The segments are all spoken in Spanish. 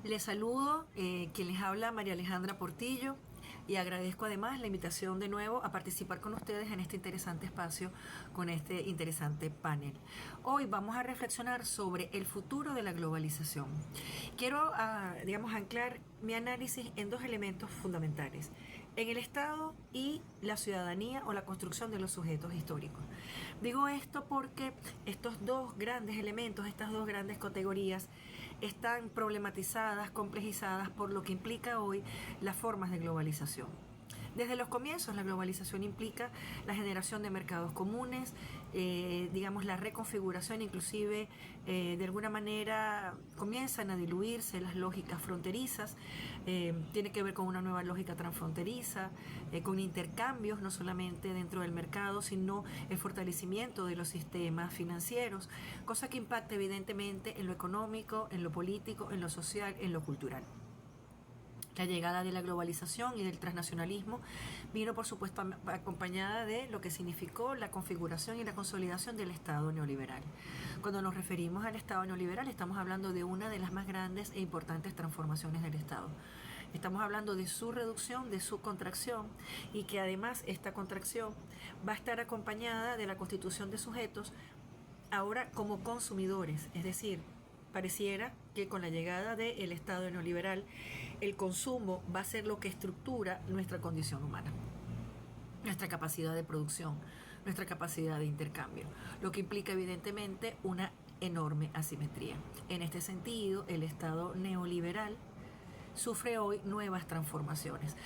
Les saludo, quien les habla, María Alejandra Portillo, y agradezco además la invitación de nuevo a participar con ustedes en este interesante espacio, con este interesante panel. Hoy vamos a reflexionar sobre el futuro de la globalización. Quiero, anclar mi análisis en dos elementos fundamentales: en el Estado y la ciudadanía o la construcción de los sujetos históricos. Digo esto porque estos dos grandes elementos, estas dos grandes categorías, están problematizadas, complejizadas por lo que implica hoy las formas de globalización. Desde los comienzos, la globalización implica la generación de mercados comunes, la reconfiguración, inclusive de alguna manera comienzan a diluirse las lógicas fronterizas, tiene que ver con una nueva lógica transfronteriza, con intercambios no solamente dentro del mercado, sino el fortalecimiento de los sistemas financieros, cosa que impacta evidentemente en lo económico, en lo político, en lo social, en lo cultural. La llegada de la globalización y del transnacionalismo vino, por supuesto, acompañada de lo que significó la configuración y la consolidación del Estado neoliberal. Cuando nos referimos al Estado neoliberal, estamos hablando de una de las más grandes e importantes transformaciones del Estado. Estamos hablando de su reducción, de su contracción, y que además esta contracción va a estar acompañada de la constitución de sujetos ahora como consumidores, es decir, pareciera que con la llegada del Estado neoliberal, el consumo va a ser lo que estructura nuestra condición humana, nuestra capacidad de producción, nuestra capacidad de intercambio, lo que implica evidentemente una enorme asimetría. En este sentido, el Estado neoliberal sufre hoy nuevas transformaciones.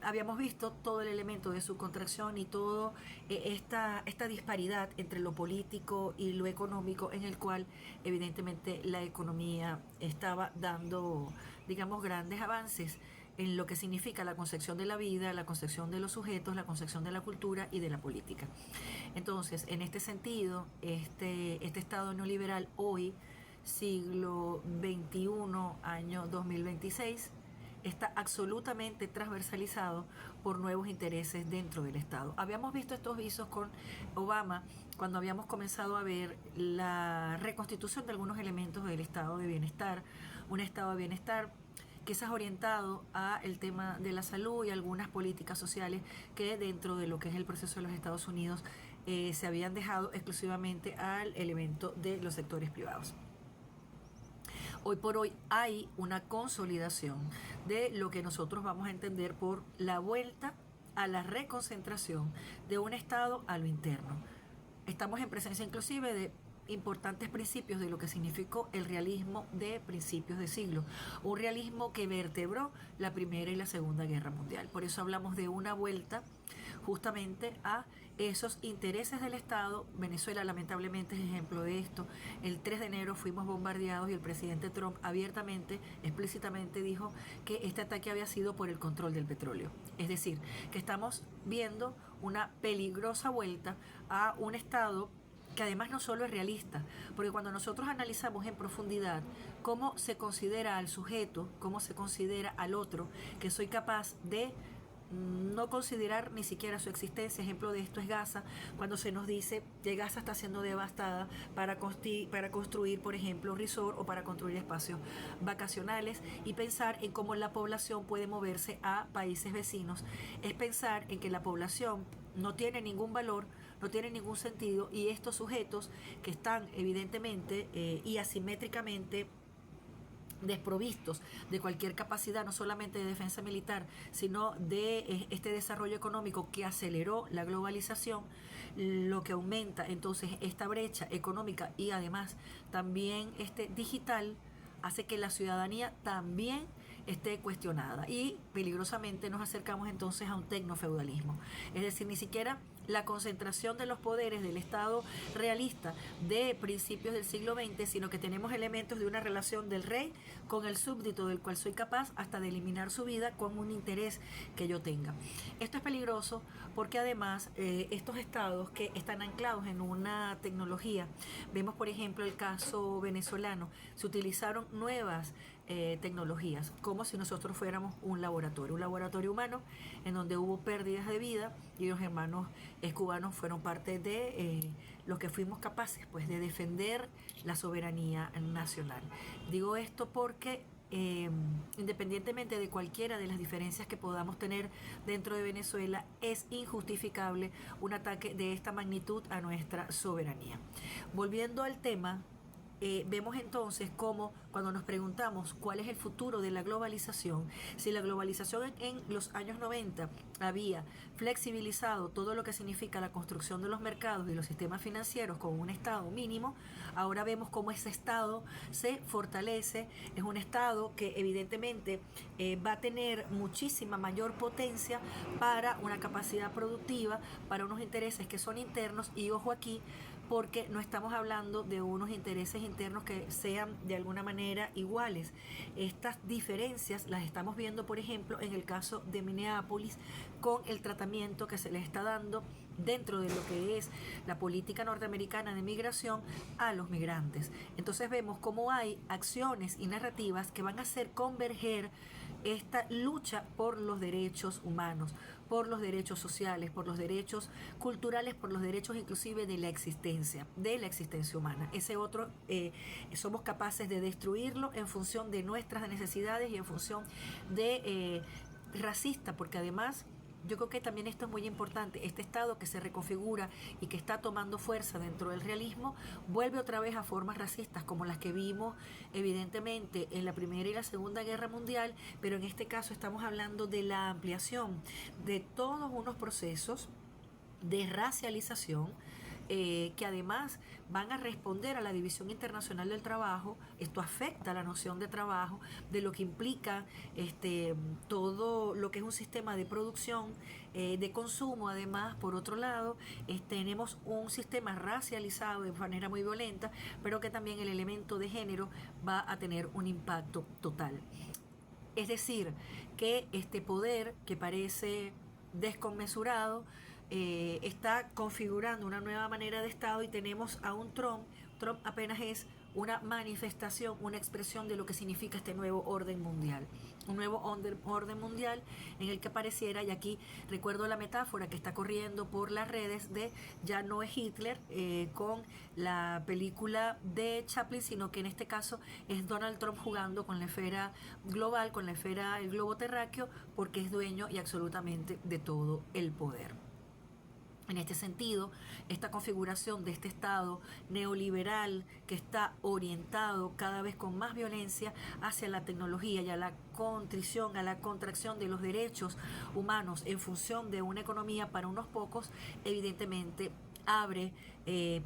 Habíamos visto todo el elemento de su contracción y toda esta disparidad entre lo político y lo económico, en el cual evidentemente la economía estaba dando, grandes avances en lo que significa la concepción de la vida, la concepción de los sujetos, la concepción de la cultura y de la política. Entonces, en este sentido, este Estado neoliberal hoy, siglo XXI, año 2026, está absolutamente transversalizado por nuevos intereses dentro del Estado. Habíamos visto estos visos con Obama cuando habíamos comenzado a ver la reconstitución de algunos elementos del estado de bienestar, un estado de bienestar quizás orientado a el tema de la salud y algunas políticas sociales que dentro de lo que es el proceso de los Estados Unidos se habían dejado exclusivamente al elemento de los sectores privados. Hoy por hoy hay una consolidación de lo que nosotros vamos a entender por la vuelta a la reconcentración de un Estado a lo interno. Estamos en presencia inclusive de importantes principios de lo que significó el realismo de principios de siglo, un realismo que vertebró la Primera y la Segunda Guerra Mundial. Por eso hablamos de una vuelta justamente a esos intereses del Estado. Venezuela lamentablemente es ejemplo de esto. El 3 de enero fuimos bombardeados y el presidente Trump abiertamente, explícitamente dijo que este ataque había sido por el control del petróleo. Es decir, que estamos viendo una peligrosa vuelta a un Estado que además no solo es realista, porque cuando nosotros analizamos en profundidad cómo se considera al sujeto, cómo se considera al otro, que soy capaz de no considerar ni siquiera su existencia. Ejemplo de esto es Gaza, cuando se nos dice que Gaza está siendo devastada para construir, por ejemplo, resort o para construir espacios vacacionales, y pensar en cómo la población puede moverse a países vecinos, es pensar en que la población no tiene ningún valor, no tiene ningún sentido, y estos sujetos que están evidentemente y asimétricamente desprovistos de cualquier capacidad, no solamente de defensa militar, sino de este desarrollo económico que aceleró la globalización, lo que aumenta entonces esta brecha económica y además también digital, hace que la ciudadanía también esté cuestionada, y peligrosamente nos acercamos entonces a un tecnofeudalismo. Es decir, ni siquiera la concentración de los poderes del Estado realista de principios del siglo XX, sino que tenemos elementos de una relación del rey con el súbdito, del cual soy capaz hasta de eliminar su vida con un interés que yo tenga. Esto es peligroso porque además estos estados que están anclados en una tecnología, vemos por ejemplo el caso venezolano, se utilizaron nuevas tecnologías, como si nosotros fuéramos un laboratorio humano, en donde hubo pérdidas de vida, y los hermanos cubanos fueron parte de los que fuimos capaces pues de defender la soberanía nacional. Digo esto porque independientemente de cualquiera de las diferencias que podamos tener dentro de Venezuela, es injustificable un ataque de esta magnitud a nuestra soberanía. Volviendo al tema, vemos entonces cómo cuando nos preguntamos cuál es el futuro de la globalización, si la globalización en los años 90 había flexibilizado todo lo que significa la construcción de los mercados y los sistemas financieros con un Estado mínimo, ahora vemos cómo ese Estado se fortalece, es un Estado que evidentemente va a tener muchísima mayor potencia para una capacidad productiva, para unos intereses que son internos, y ojo aquí, porque no estamos hablando de unos intereses internos que sean de alguna manera iguales. Estas diferencias las estamos viendo, por ejemplo, en el caso de Minneapolis, con el tratamiento que se le está dando dentro de lo que es la política norteamericana de migración a los migrantes. Entonces vemos cómo hay acciones y narrativas que van a hacer converger esta lucha por los derechos humanos, por los derechos sociales, por los derechos culturales, por los derechos inclusive de la existencia humana. Ese otro somos capaces de destruirlo en función de nuestras necesidades y en función de racista, porque además yo creo que también esto es muy importante. Este Estado que se reconfigura y que está tomando fuerza dentro del realismo vuelve otra vez a formas racistas como las que vimos evidentemente en la Primera y la Segunda Guerra Mundial, pero en este caso estamos hablando de la ampliación de todos unos procesos de racialización que además van a responder a la División Internacional del Trabajo. Esto afecta a la noción de trabajo, de lo que implica todo lo que es un sistema de producción, de consumo. Además, por otro lado, tenemos un sistema racializado de manera muy violenta, pero que también el elemento de género va a tener un impacto total. Es decir, que este poder que parece desconmensurado está configurando una nueva manera de Estado, y tenemos a un Trump. Trump apenas es una manifestación, una expresión de lo que significa este nuevo orden mundial. Un nuevo orden mundial en el que pareciera, y aquí recuerdo la metáfora que está corriendo por las redes de ya no es Hitler con la película de Chaplin, sino que en este caso es Donald Trump jugando con la esfera global, con la esfera, el globo terráqueo, porque es dueño y absolutamente de todo el poder. En este sentido, esta configuración de este Estado neoliberal que está orientado cada vez con más violencia hacia la tecnología y a la contrición, a la contracción de los derechos humanos en función de una economía para unos pocos, evidentemente abre,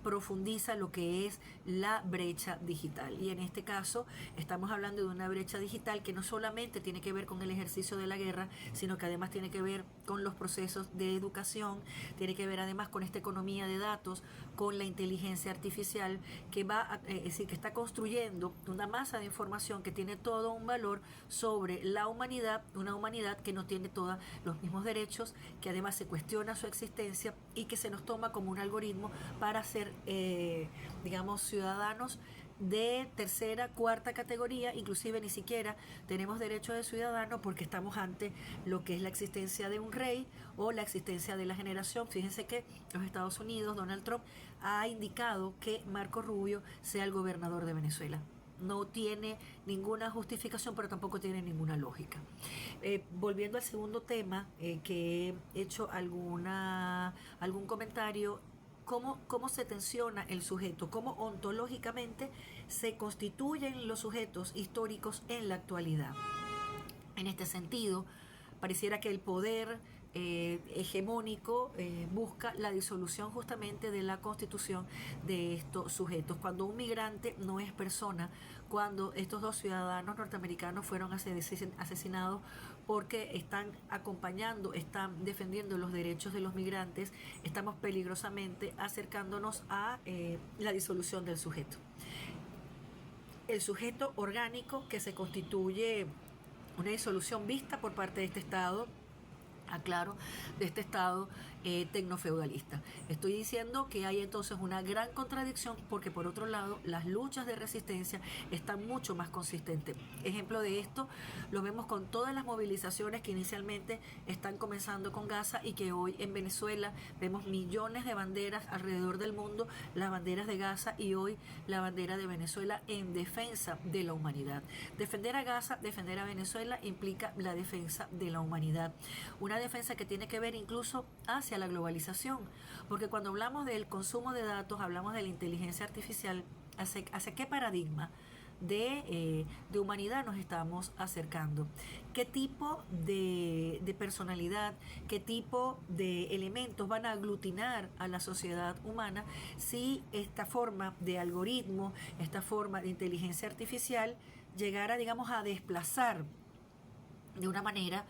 profundiza lo que es la brecha digital. Y en este caso estamos hablando de una brecha digital que no solamente tiene que ver con el ejercicio de la guerra, sino que además tiene que ver con los procesos de educación, tiene que ver además con esta economía de datos, con la inteligencia artificial, que es decir, que está construyendo una masa de información que tiene todo un valor sobre la humanidad, una humanidad que no tiene todos los mismos derechos, que además se cuestiona su existencia y que se nos toma como un algoritmo para ser, digamos, ciudadanos de tercera, cuarta categoría. Inclusive ni siquiera tenemos derecho de ciudadano porque estamos ante lo que es la existencia de un rey o la existencia de la generación. Fíjense que los Estados Unidos, Donald Trump, ha indicado que Marco Rubio sea el gobernador de Venezuela. No tiene ninguna justificación, pero tampoco tiene ninguna lógica. Volviendo al segundo tema, que he hecho algún comentario, cómo se tensiona el sujeto, cómo ontológicamente se constituyen los sujetos históricos en la actualidad. En este sentido, pareciera que el poder hegemónico busca la disolución justamente de la constitución de estos sujetos. Cuando un migrante no es persona, cuando estos dos ciudadanos norteamericanos fueron asesinados porque están acompañando, están defendiendo los derechos de los migrantes, estamos peligrosamente acercándonos a la disolución del sujeto. El sujeto orgánico que se constituye una disolución vista por parte de este Estado, aclaro, de este Estado tecnofeudalista. Estoy diciendo que hay entonces una gran contradicción porque por otro lado las luchas de resistencia están mucho más consistentes. Ejemplo de esto lo vemos con todas las movilizaciones que inicialmente están comenzando con Gaza y que hoy en Venezuela vemos millones de banderas alrededor del mundo, las banderas de Gaza y hoy la bandera de Venezuela en defensa de la humanidad. Defender a Gaza, defender a Venezuela implica la defensa de la humanidad. Una defensa que tiene que ver incluso hacia la globalización, porque cuando hablamos del consumo de datos, hablamos de la inteligencia artificial, ¿hacia qué paradigma de humanidad nos estamos acercando? ¿Qué tipo de personalidad, qué tipo de elementos van a aglutinar a la sociedad humana si esta forma de algoritmo, esta forma de inteligencia artificial llegara, digamos, a desplazar de una manera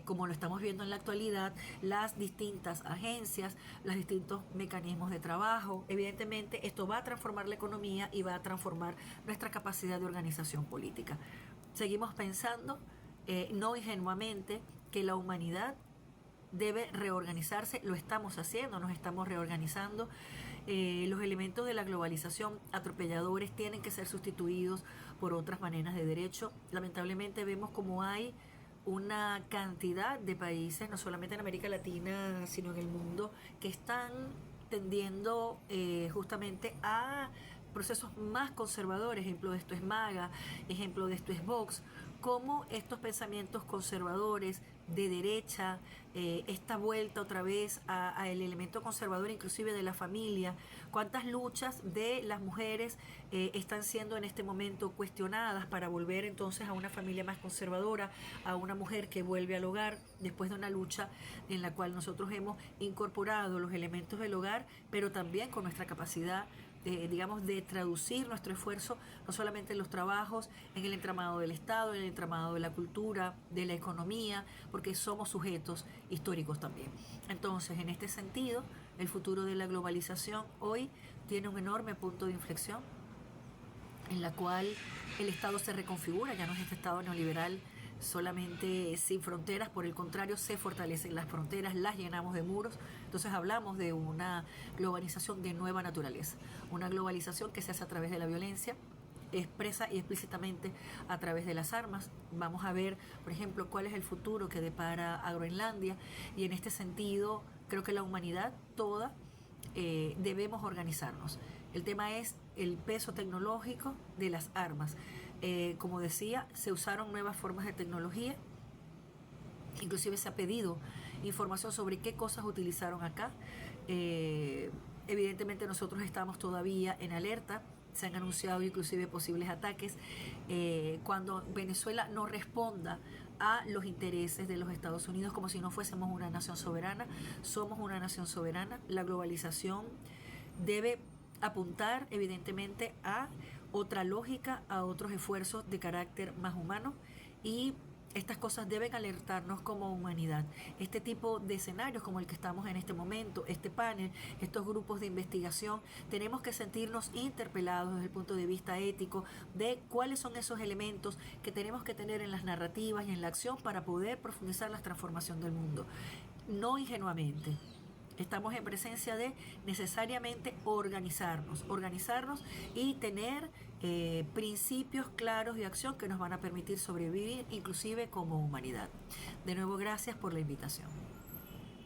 como lo estamos viendo en la actualidad, las distintas agencias, los distintos mecanismos de trabajo? Evidentemente esto va a transformar la economía y va a transformar nuestra capacidad de organización política. Seguimos pensando, no ingenuamente, que la humanidad debe reorganizarse, lo estamos haciendo, nos estamos reorganizando. Los elementos de la globalización atropelladores tienen que ser sustituidos por otras maneras de derecho. Lamentablemente vemos como hay una cantidad de países, no solamente en América Latina, sino en el mundo, que están tendiendo justamente a procesos más conservadores. Ejemplo de esto es MAGA, ejemplo de esto es Vox. Cómo estos pensamientos conservadores de derecha, esta vuelta otra vez a el elemento conservador inclusive de la familia, cuántas luchas de las mujeres están siendo en este momento cuestionadas para volver entonces a una familia más conservadora, a una mujer que vuelve al hogar después de una lucha en la cual nosotros hemos incorporado los elementos del hogar, pero también con nuestra capacidad digamos, de traducir nuestro esfuerzo no solamente en los trabajos, en el entramado del Estado, en el entramado de la cultura, de la economía, porque somos sujetos históricos también. Entonces, en este sentido, el futuro de la globalización hoy tiene un enorme punto de inflexión en la cual el Estado se reconfigura, ya no es este Estado neoliberal solamente sin fronteras, por el contrario se fortalecen las fronteras, las llenamos de muros. Entonces hablamos de una globalización de nueva naturaleza, una globalización que se hace a través de la violencia, expresa y explícitamente a través de las armas. Vamos a ver, por ejemplo, cuál es el futuro que depara a Groenlandia, y en este sentido creo que la humanidad toda debemos organizarnos. El tema es el peso tecnológico de las armas. Como decía, se usaron nuevas formas de tecnología, inclusive se ha pedido información sobre qué cosas utilizaron acá. Evidentemente nosotros estamos todavía en alerta, se han anunciado inclusive posibles ataques cuando Venezuela no responda a los intereses de los Estados Unidos, como si no fuésemos una nación soberana. Somos una nación soberana. La globalización debe apuntar evidentemente a otra lógica, a otros esfuerzos de carácter más humano, y estas cosas deben alertarnos como humanidad. Este tipo de escenarios como el que estamos en este momento, este panel, estos grupos de investigación, tenemos que sentirnos interpelados desde el punto de vista ético de cuáles son esos elementos que tenemos que tener en las narrativas y en la acción para poder profundizar la transformación del mundo. No ingenuamente. Estamos en presencia de necesariamente organizarnos y tener principios claros de acción que nos van a permitir sobrevivir inclusive como humanidad. De nuevo, gracias por la invitación.